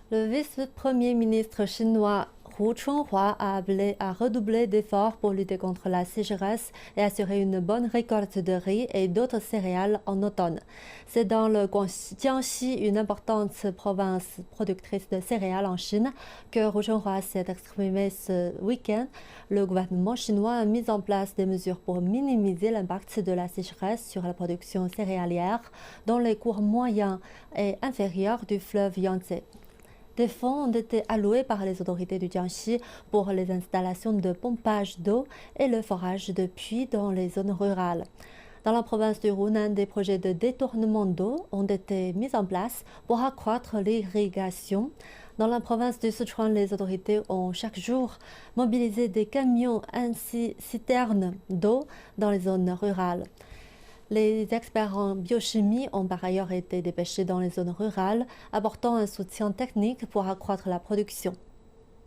Le vice-premier ministre chinois Hu Chunhua a appelé à redoubler d'efforts pour lutter contre la sécheresse et assurer une bonne récolte de riz et d'autres céréales en automne. C'est dans le Jiangxi, une importante province productrice de céréales en Chine, que Hu Chunhua s'est exprimé ce week-end. Le gouvernement chinois a mis en place des mesures pour minimiser l'impact de la sécheresse sur la production céréalière dans les cours moyens et inférieurs du fleuve Yangtze. Des fonds ont été alloués par les autorités du Jiangxi pour les installations de pompage d'eau et le forage de puits dans les zones rurales. Dans la province du Hunan, des projets de détournement d'eau ont été mis en place pour accroître l'irrigation. Dans la province du Sichuan, les autorités ont chaque jour mobilisé des camions ainsi citernes d'eau dans les zones rurales. Les experts en biochimie ont par ailleurs été dépêchés dans les zones rurales, apportant un soutien technique pour accroître la production.